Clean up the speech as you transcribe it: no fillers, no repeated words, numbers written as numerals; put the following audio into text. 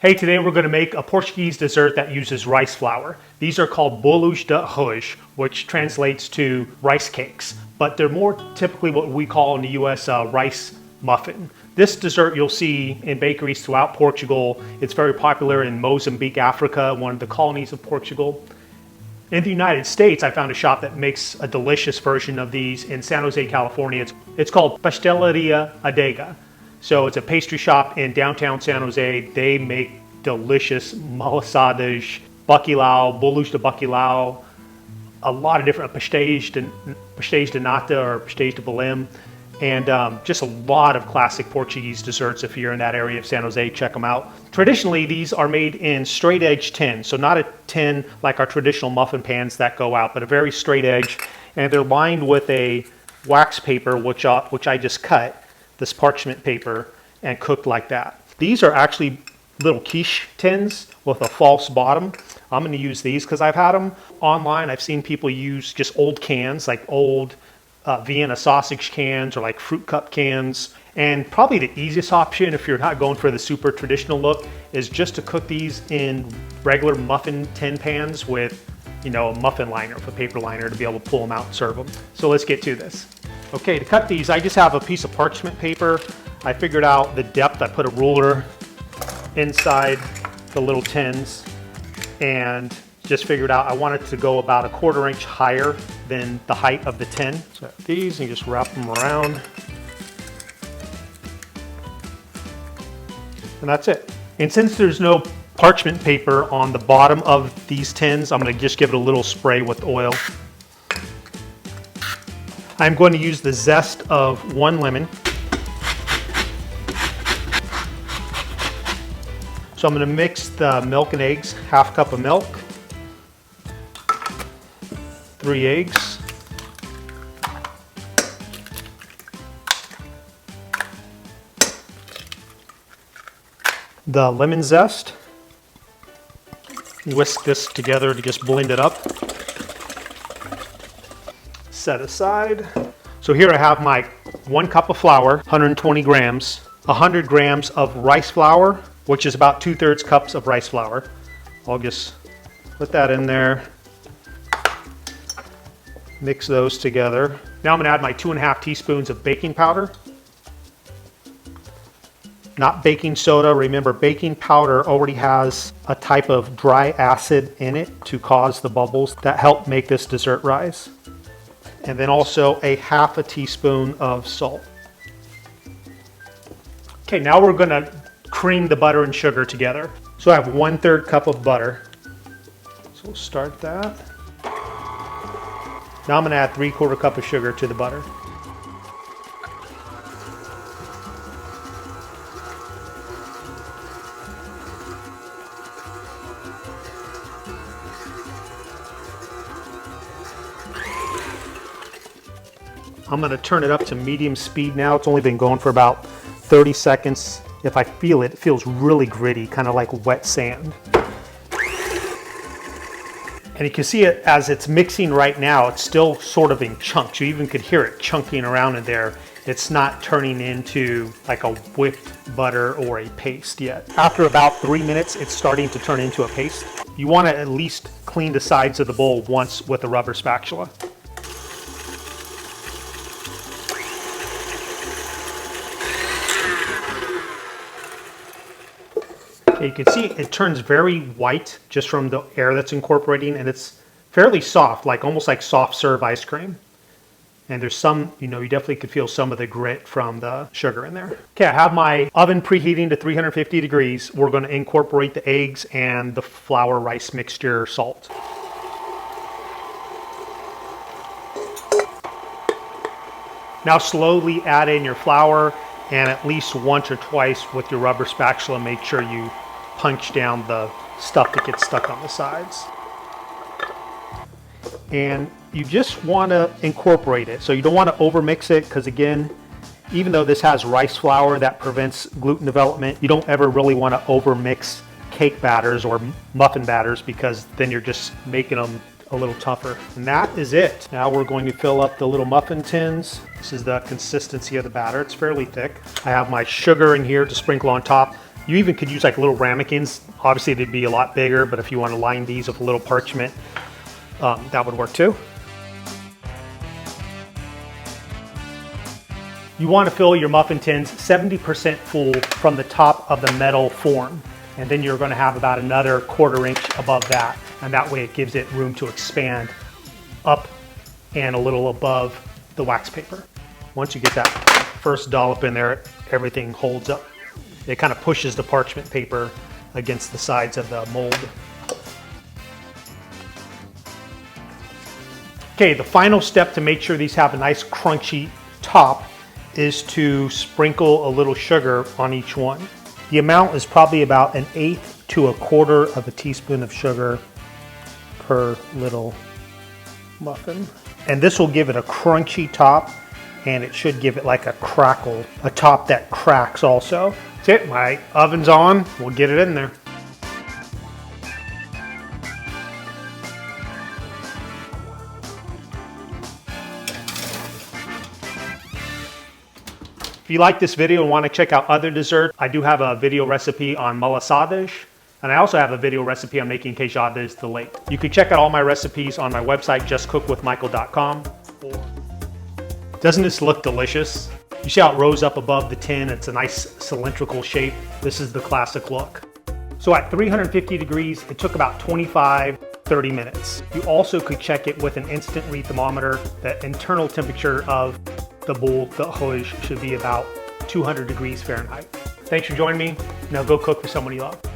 Hey, today we're going to make a Portuguese dessert that uses rice flour. These are called Bolos De Arroz, which translates to rice cakes, but they're more typically what we call in the US rice muffin. This dessert you'll see in bakeries throughout Portugal. It's very popular in Mozambique, Africa, one of the colonies of Portugal. In the United States, I found a shop that makes a delicious version of these in San Jose, California. It's called Pasteleria Adega. So it's a pastry shop in downtown San Jose. They make delicious malasadas, bacalhau, bolos de bacalhau, a lot of different pastéis de nata or pastéis de Belém, and just a lot of classic Portuguese desserts. If you're in that area of San Jose, check them out. Traditionally, these are made in straight edge tin, so not a tin like our traditional muffin pans that go out, but a very straight edge, and they're lined with a wax paper, which I just cut, this parchment paper, and cooked like that. These are actually little quiche tins with a false bottom. I'm going to use these because I've had them online. I've seen people use just old cans, like old Vienna sausage cans or like fruit cup cans. And probably the easiest option, if you're not going for the super traditional look, is just to cook these in regular muffin tin pans with, a muffin liner, with a paper liner, to be able to pull them out and serve them. So let's get to this. Okay, to cut these, I just have a piece of parchment paper. I figured out the depth. I put a ruler inside the little tins and just figured out I wanted to go about 1/4 inch higher than the height of the tin. So these, and just wrap them around. And that's it. And since there's no parchment paper on the bottom of these tins, I'm going to just give it a little spray with oil. I'm going to use the zest of 1 lemon. So I'm going to mix the milk and eggs, 1/2 cup of milk, 3 eggs, the lemon zest, whisk this together to just blend it up. Set aside. So here I have my 1 cup of flour, 120 grams, 100 grams of rice flour, which is about 2/3 cups of rice flour. I'll just put that in there, mix those together. Now I'm going to add my 2½ teaspoons of baking powder. Not baking soda. Remember, baking powder already has a type of dry acid in it to cause the bubbles that help make this dessert rise. And then also a 1/2 teaspoon of salt. Okay, now we're going to cream the butter and sugar together. So I have 1/3 cup of butter. So we'll start that. Now I'm going to add 3/4 cup of sugar to the butter. I'm going to turn it up to medium speed now. It's only been going for about 30 seconds. If I feel it, it feels really gritty, kind of like wet sand. And you can see it as it's mixing right now, it's still sort of in chunks. You even could hear it chunking around in there. It's not turning into like a whipped butter or a paste yet. After about 3 minutes, it's starting to turn into a paste. You want to at least clean the sides of the bowl once with a rubber spatula. You can see it turns very white just from the air that's incorporating, and it's fairly soft, like almost like soft serve ice cream. And there's some, you definitely could feel some of the grit from the sugar in there. Okay, I have my oven preheating to 350 degrees. We're going to incorporate the eggs and the flour rice mixture salt. Now slowly add in your flour, and at least once or twice with your rubber spatula, make sure you punch down the stuff that gets stuck on the sides. And you just want to incorporate it. So you don't want to overmix it, because again, even though this has rice flour that prevents gluten development, you don't ever really want to overmix cake batters or muffin batters, because then you're just making them a little tougher. And that is it. Now we're going to fill up the little muffin tins. This is the consistency of the batter. It's fairly thick. I have my sugar in here to sprinkle on top. You even could use like little ramekins. Obviously they'd be a lot bigger, but if you want to line these with a little parchment, that would work too. You want to fill your muffin tins 70% full from the top of the metal form. And then you're going to have about another 1/4 inch above that. And that way it gives it room to expand up and a little above the wax paper. Once you get that first dollop in there, everything holds up. It kind of pushes the parchment paper against the sides of the mold. Okay, the final step to make sure these have a nice crunchy top is to sprinkle a little sugar on each one. The amount is probably about 1/8 to 1/4 of a teaspoon of sugar per little muffin. And this will give it a crunchy top, and it should give it like a crackle, a top that cracks also. That's it, my oven's on, we'll get it in there. If you like this video and want to check out other desserts, I do have a video recipe on malassadas, and I also have a video recipe on making queijadas de leite. You can check out all my recipes on my website, justcookwithmichael.com. Doesn't this look delicious? You see how it rose up above the tin? It's a nice cylindrical shape. This is the classic look. So at 350 degrees, it took about 25-30 minutes. You also could check it with an instant read thermometer. The internal temperature of the bowl, the arroz, should be about 200 degrees Fahrenheit. Thanks for joining me. Now go cook for someone you love.